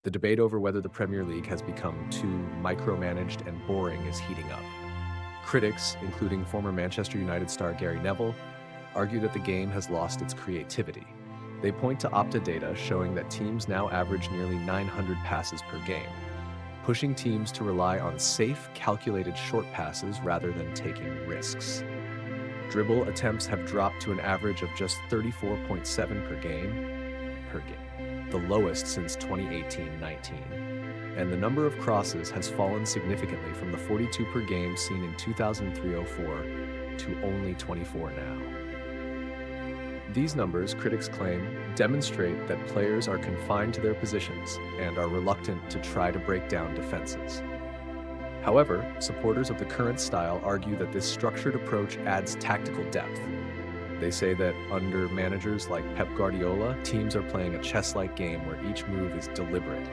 The debate over whether the Premier League has become too micromanaged and boring is heating up. Critics, including former Manchester United star Gary Neville, argue that the game has lost its creativity. They point to Opta data showing that teams now average nearly 900 passes per game, pushing teams to rely on safe, calculated short passes rather than taking risks. Dribble attempts have dropped to an average of just 34.7 per game, the lowest since 2018-19. And the number of crosses has fallen significantly from the 42 per game seen in 2003-04 to only 24 now. These numbers, critics claim, demonstrate that players are confined to their positions and are reluctant to try to break down defenses. However, supporters of the current style argue that this structured approach adds tactical depth. They say that under managers like Pep Guardiola, teams are playing a chess-like game where each move is deliberate,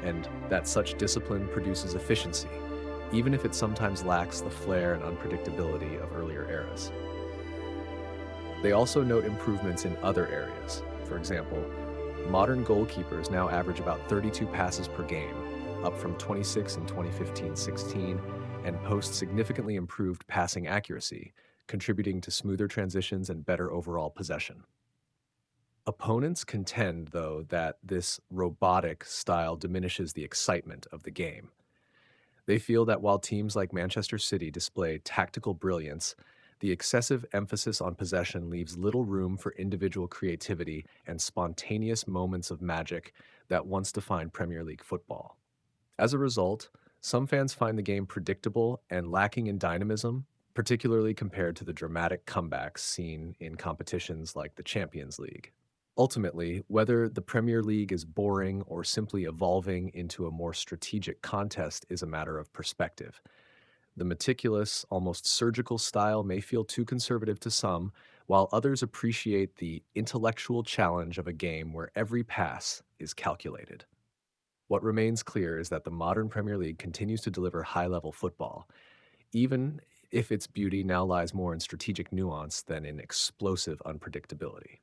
and that such discipline produces efficiency, even if it sometimes lacks the flair and unpredictability of earlier eras. They also note improvements in other areas. For example, modern goalkeepers now average about 32 passes per game, up from 26 in 2015-16, and post significantly improved passing accuracy, contributing to smoother transitions and better overall possession. Opponents contend, though, that this robotic style diminishes the excitement of the game. They feel that while teams like Manchester City display tactical brilliance, the excessive emphasis on possession leaves little room for individual creativity and spontaneous moments of magic that once defined Premier League football. As a result, some fans find the game predictable and lacking in dynamism, particularly compared to the dramatic comebacks seen in competitions like the Champions League. Ultimately, whether the Premier League is boring or simply evolving into a more strategic contest is a matter of perspective. The meticulous, almost surgical style may feel too conservative to some, while others appreciate the intellectual challenge of a game where every pass is calculated. What remains clear is that the modern Premier League continues to deliver high-level football, even if its beauty now lies more in strategic nuance than in explosive unpredictability.